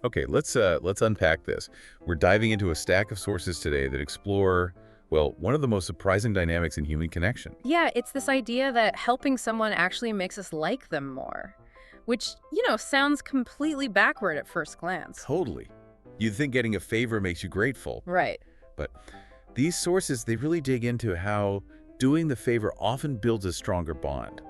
Okay, let's unpack this. We're diving into a stack of sources today that explore, well, one of the most surprising dynamics in human connection. Yeah, it's this idea that helping someone actually makes us like them more, which, sounds completely backward at first glance. Totally. You'd think getting a favor makes you grateful, Right. but these sources, they really dig into how doing the favor often builds a stronger bond,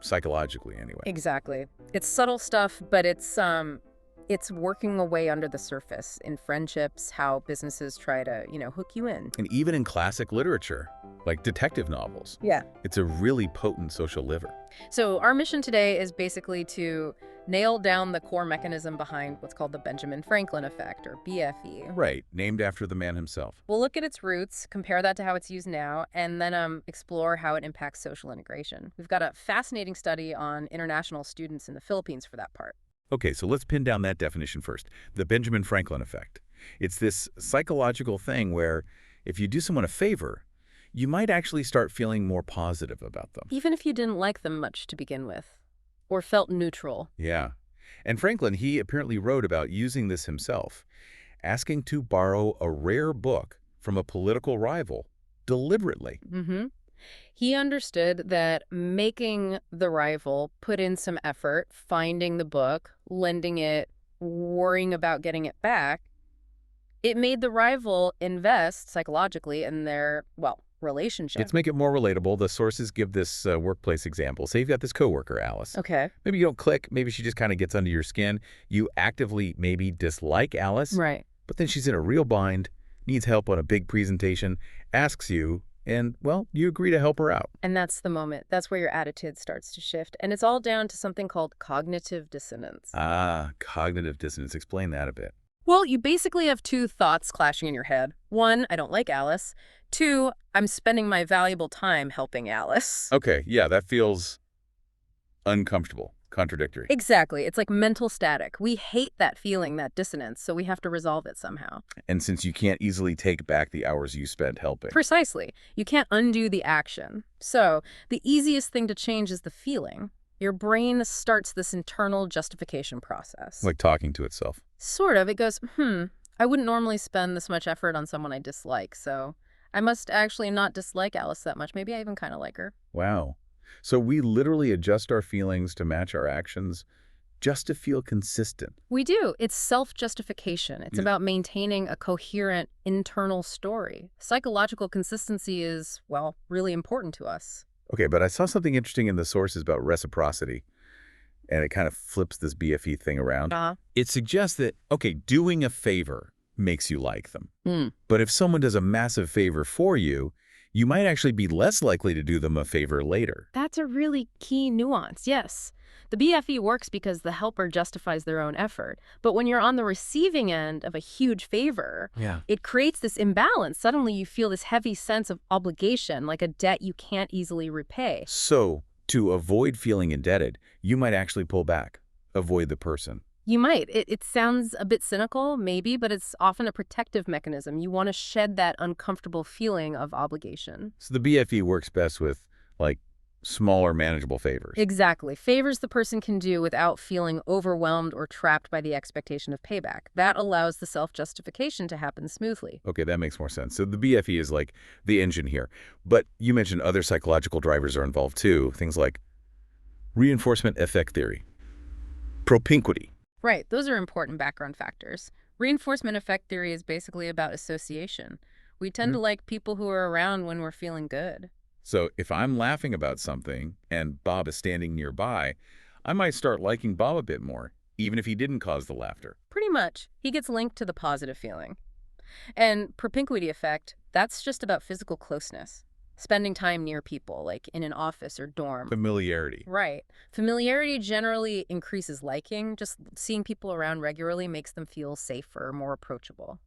psychologically anyway. Exactly. It's subtle stuff, but it's working away under the surface in friendships, how businesses try to, hook you in. And even in classic literature, like detective novels, Yeah. it's a really potent social lever. So our mission today is basically to nail down the core mechanism behind what's called the Benjamin Franklin effect, or BFE. Right, named after the man himself. We'll look at its roots, compare that to how it's used now, and then explore how it impacts social integration. We've got a fascinating study on international students in the Philippines for that part. Okay, so let's pin down that definition first. The Benjamin Franklin effect. It's this psychological thing where if you do someone a favor, you might actually start feeling more positive about them. Even if you didn't like them much to begin with, or felt neutral. Yeah. And Franklin, he apparently wrote about using this himself, asking to borrow a rare book from a political rival deliberately. Mm-hmm. He understood that making the rival put in some effort, finding the book, lending it, worrying about getting it back, it made the rival invest psychologically in their, relationship. Let's make it more relatable. The sources give this workplace example. Say you've got this coworker, Alice. Okay. Maybe you don't click. Maybe she just kind of gets under your skin. You actively maybe dislike Alice, Right. but then she's in a real bind, needs help on a big presentation, asks you, and, well, you agree to help her out. And that's the moment. That's where your attitude starts to shift. And it's all down to something called cognitive dissonance. Ah, cognitive dissonance. Explain that a bit. Well, you basically have two thoughts clashing in your head. One, I don't like Alice. Two, I'm spending my valuable time helping Alice. Okay, yeah, that feels uncomfortable, contradictory. Exactly. It's like mental static. We hate that feeling, that dissonance, so we have to resolve it somehow. And since you can't easily take back the hours you spent helping. Precisely. You can't undo the action. So the easiest thing to change is the feeling. Your brain starts this internal justification process. Like talking to itself. Sort of. It goes, I wouldn't normally spend this much effort on someone I dislike, so I must actually not dislike Alice that much. Maybe I even kind of like her. Wow. So we literally adjust our feelings to match our actions just to feel consistent. We do. It's self-justification. It's about maintaining a coherent internal story. Psychological consistency is, really important to us. Okay, but I saw something interesting in the sources about reciprocity, and it kind of flips this BFE thing around. It suggests that, okay, doing a favor makes you like them. But if someone does a massive favor for you, you might actually be less likely to do them a favor later. That's a really key nuance, yes. The BFE works because the helper justifies their own effort. But when you're on the receiving end of a huge favor, it creates this imbalance. Suddenly you feel this heavy sense of obligation, like a debt you can't easily repay. So, to avoid feeling indebted, you might actually pull back, avoid the person. You might. It sounds a bit cynical, maybe, but it's often a protective mechanism. You want to shed that uncomfortable feeling of obligation. So the BFE works best with, like, smaller, manageable favors. Exactly. Favors the person can do without feeling overwhelmed or trapped by the expectation of payback. That allows the self-justification to happen smoothly. Okay, that makes more sense. So the BFE is like the engine here. But you mentioned other psychological drivers are involved too. Things like reinforcement effect theory, propinquity. Right. Those are important background factors. Reinforcement effect theory is basically about association. We tend to like people who are around when we're feeling good. So if I'm laughing about something and Bob is standing nearby, I might start liking Bob a bit more, even if he didn't cause the laughter. Pretty much. He gets linked to the positive feeling. And propinquity effect, that's just about physical closeness. Spending time near people, like in an office or dorm. Familiarity. Right. Familiarity generally increases liking. Just seeing people around regularly makes them feel safer, more approachable.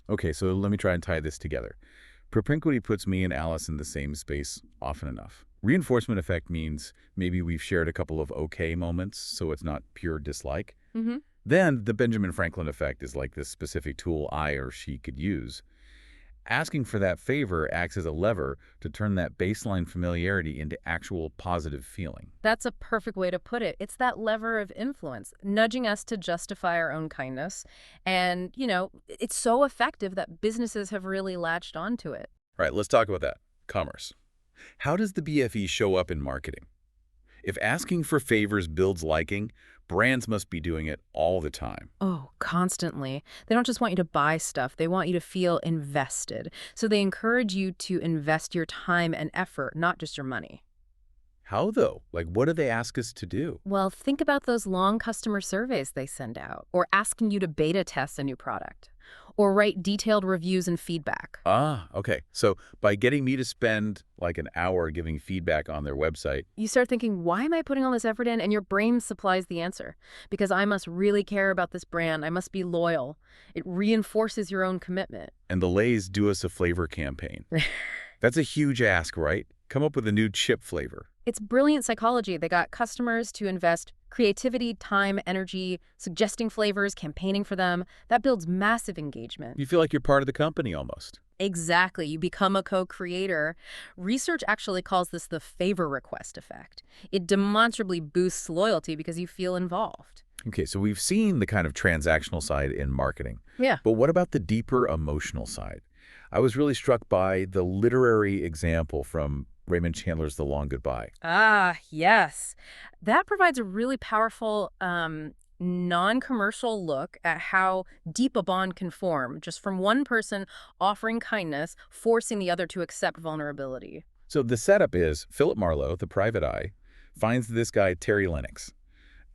Okay, so let me try and tie this together. Propinquity puts me and Alice in the same space often enough. Reinforcement effect means maybe we've shared a couple of okay moments, so it's not pure dislike. Then the Benjamin Franklin effect is like this specific tool I or she could use. Asking for that favor acts as a lever to turn that baseline familiarity into actual positive feeling. That's a perfect way to put it. It's that lever of influence, nudging us to justify our own kindness. And, it's so effective that businesses have really latched onto it. All right, let's talk about that. Commerce. How does the BFE show up in marketing? If asking for favors builds liking, brands must be doing it all the time. Oh, constantly. They don't just want you to buy stuff. They want you to feel invested. So they encourage you to invest your time and effort, not just your money. How, though? Like, what do they ask us to do? Well, think about those long customer surveys they send out, or asking you to beta test a new product, or write detailed reviews and feedback. Ah, okay. So by getting me to spend like an hour giving feedback on their website, You start thinking, why am I putting all this effort in? And your brain supplies the answer. Because I must really care about this brand. I must be loyal. It reinforces your own commitment. and the Lay's Do Us a Flavor campaign. That's a huge ask, right? Come up with a new chip flavor. It's brilliant psychology. They got customers to invest creativity, time, energy, suggesting flavors, campaigning for them. That builds massive engagement. You feel like you're part of the company almost. Exactly. You become a co-creator. Research actually calls this the favor request effect. It demonstrably boosts loyalty because you feel involved. Okay, so we've seen the kind of transactional side in marketing. Yeah. But what about the deeper emotional side? I was really struck by the literary example from Raymond Chandler's The Long Goodbye. Ah, yes. That provides a really powerful non-commercial look at how deep a bond can form just from one person offering kindness, forcing the other to accept vulnerability. So the setup is Philip Marlowe, the private eye, finds this guy Terry Lennox.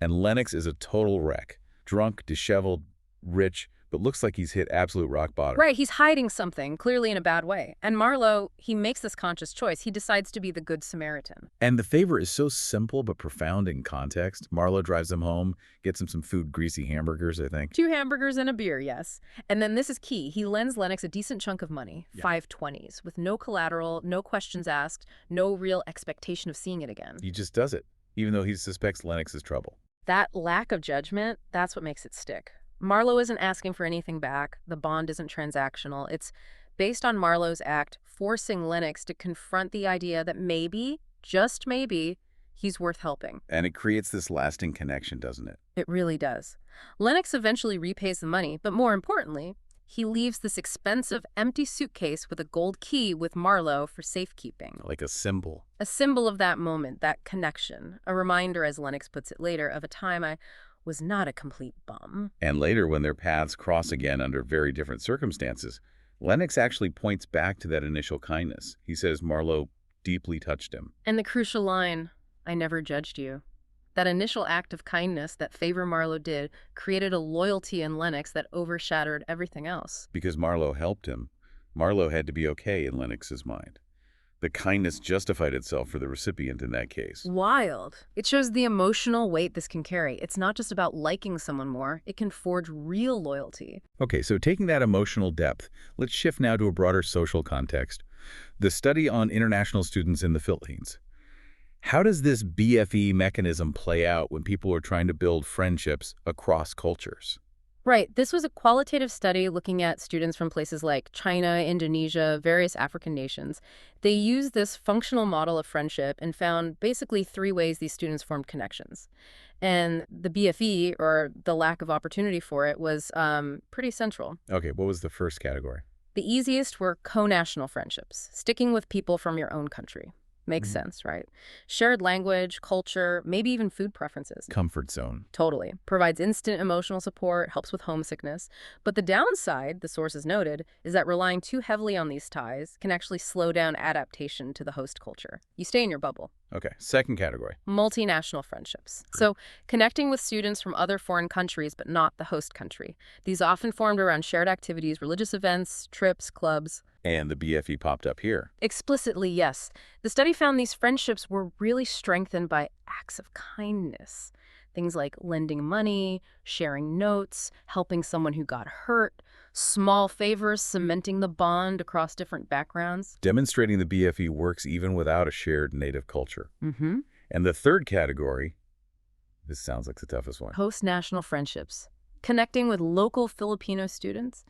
And Lennox is a total wreck. Drunk, disheveled, rich, but looks like he's hit absolute rock bottom. Right, he's hiding something, clearly in a bad way. And Marlowe, he makes this conscious choice. He decides to be the good Samaritan. And the favor is so simple but profound in context. Marlowe drives him home, gets him some food, greasy hamburgers, I think. 2 hamburgers and a beer, yes. And then this is key. He lends Lennox a decent chunk of money, Yeah. 5/20s, with no collateral, no questions asked, no real expectation of seeing it again. He just does it, even though he suspects Lennox is trouble. That lack of judgment, that's what makes it stick. Marlowe isn't asking for anything back. The bond isn't transactional. It's based on Marlowe's act, forcing Lennox to confront the idea that maybe, just maybe, he's worth helping. And it creates this lasting connection, doesn't it? It really does. Lennox eventually repays the money, but more importantly, he leaves this expensive, empty suitcase with a gold key with Marlowe for safekeeping. Like a symbol. A symbol of that moment, that connection. A reminder, as Lennox puts it later, of a time I was not a complete bum. And later, when their paths cross again under very different circumstances, Lennox actually points back to that initial kindness. He says Marlowe deeply touched him. And the crucial line, I never judged you. That initial act of kindness that favor Marlowe did created a loyalty in Lennox that overshadowed everything else. Because Marlowe helped him, Marlowe had to be okay in Lennox's mind. The kindness justified itself for the recipient in that case. Wild. It shows the emotional weight this can carry. It's not just about liking someone more. It can forge real loyalty. Okay, so taking that emotional depth, let's shift now to a broader social context. The study on international students in the Philippines. How does this BFE mechanism play out when people are trying to build friendships across cultures? Right. This was a qualitative study looking at students from places like China, Indonesia, various African nations. They used this functional model of friendship and found basically 3 ways these students formed connections. And the BFE, or the lack of opportunity for it, was pretty central. Okay, what was the first category? The easiest were co-national friendships, sticking with people from your own country. Makes sense, right? Shared language, culture, maybe even food preferences. Comfort zone. Totally. Provides instant emotional support, helps with homesickness. But the downside, the sources noted, is that relying too heavily on these ties can actually slow down adaptation to the host culture. You stay in your bubble. Okay, second category. Multinational friendships. So connecting with students from other foreign countries, but not the host country. These often formed around shared activities, religious events, trips, clubs. And the BFE popped up here. Explicitly, yes. The study found these friendships were really strengthened by acts of kindness. Things like lending money, sharing notes, helping someone who got hurt, small favors cementing the bond across different backgrounds. Demonstrating the BFE works even without a shared native culture. Mm-hmm. And the third category, this sounds like the toughest one. Host-national friendships. Connecting with local Filipino students.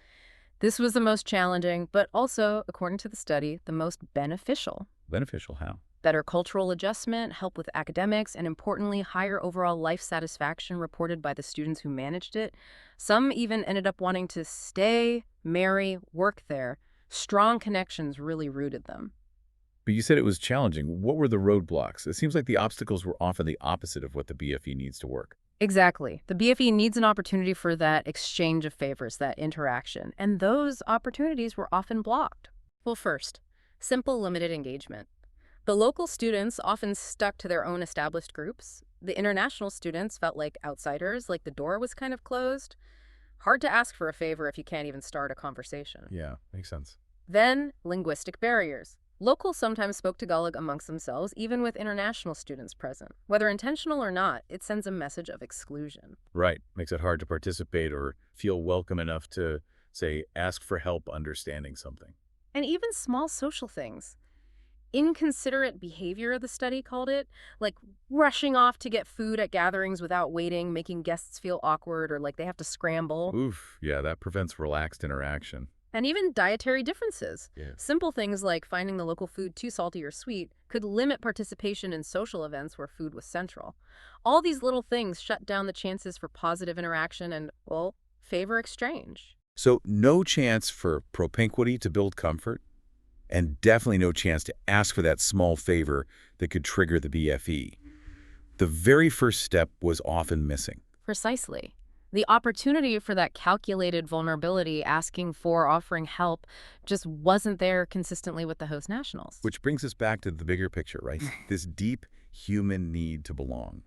This was the most challenging, but also, according to the study, the most beneficial. Beneficial how? Better cultural adjustment, help with academics, and importantly, higher overall life satisfaction reported by the students who managed it. Some even ended up wanting to stay, marry, work there. Strong connections really rooted them. But you said it was challenging. What were the roadblocks? It seems like the obstacles were often the opposite of what the BFE needs to work. Exactly. The BFE needs an opportunity for that exchange of favors, that interaction, and those opportunities were often blocked. Well, first, simple limited engagement. The local students often stuck to their own established groups. The international students felt like outsiders, like the door was kind of closed. Hard to ask for a favor if you can't even start a conversation. Yeah, makes sense. Then, linguistic barriers. Locals sometimes spoke Tagalog amongst themselves, even with international students present. Whether intentional or not, it sends a message of exclusion. Right. Makes it hard to participate or feel welcome enough to, say, ask for help understanding something. And even small social things. Inconsiderate behavior, the study called it, like rushing off to get food at gatherings without waiting, making guests feel awkward or like they have to scramble. Oof, yeah, that prevents relaxed interaction. And even dietary differences. Yeah. Simple things like finding the local food too salty or sweet could limit participation in social events where food was central. All these little things shut down the chances for positive interaction and, well, favor exchange. So no chance for propinquity to build comfort, and definitely no chance to ask for that small favor that could trigger the BFE. The very first step was often missing. Precisely. The opportunity for that calculated vulnerability, asking for, offering help, just wasn't there consistently with the host nationals. Which brings us back to the bigger picture, right? This deep human need to belong.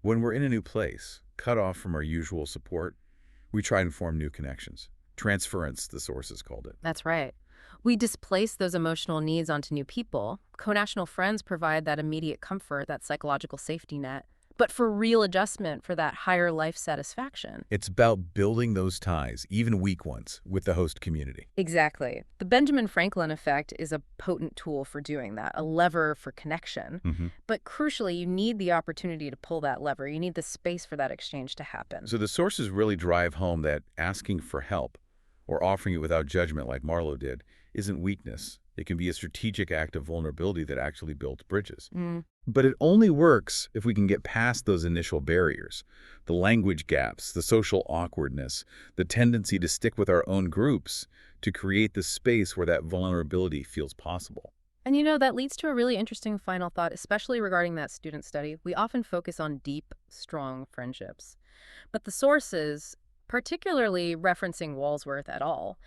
When we're in a new place, cut off from our usual support, we try and form new connections. Transference, the sources called it. That's right. We displace those emotional needs onto new people. Co-national friends provide that immediate comfort, that psychological safety net. But for real adjustment, for that higher life satisfaction. It's about building those ties, even weak ones, with the host community. Exactly. The Benjamin Franklin effect is a potent tool for doing that, a lever for connection. But crucially, you need the opportunity to pull that lever. You need the space for that exchange to happen. So the sources really drive home that asking for help, or offering it without judgment like Marlowe did, isn't weakness. It can be a strategic act of vulnerability that actually builds bridges. But it only works if we can get past those initial barriers, the language gaps, the social awkwardness, the tendency to stick with our own groups to create the space where that vulnerability feels possible. And you know, that leads to a really interesting final thought, especially regarding that student study. We often focus on deep, strong friendships. But the sources, particularly referencing Walsworth et al.,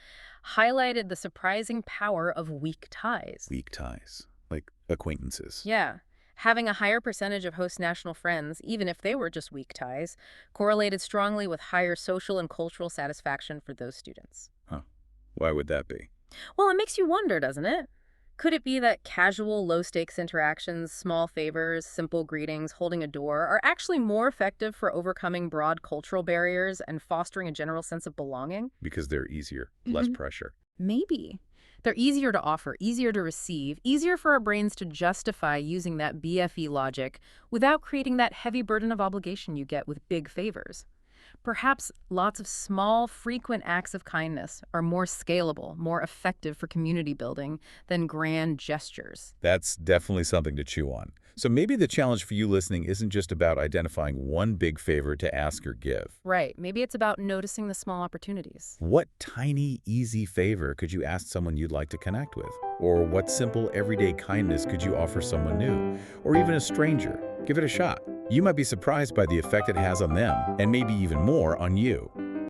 highlighted the surprising power of weak ties. Weak ties, like acquaintances. Yeah. Having a higher percentage of host national friends, even if they were just weak ties, correlated strongly with higher social and cultural satisfaction for those students. Huh. Why would that be? Well, it makes you wonder, doesn't it? Could it be that casual, low-stakes interactions, small favors, simple greetings, holding a door, are actually more effective for overcoming broad cultural barriers and fostering a general sense of belonging? Because they're easier, less pressure. Maybe. They're easier to offer, easier to receive, easier for our brains to justify using that BFE logic without creating that heavy burden of obligation you get with big favors. Perhaps lots of small, frequent acts of kindness are more scalable, more effective for community building than grand gestures. That's definitely something to chew on. So maybe the challenge for you listening isn't just about identifying one big favor to ask or give. Right. Maybe it's about noticing the small opportunities. What tiny, easy favor could you ask someone you'd like to connect with? Or what simple, everyday kindness could you offer someone new? Or even a stranger? Give it a shot. You might be surprised by the effect it has on them, and maybe even more on you.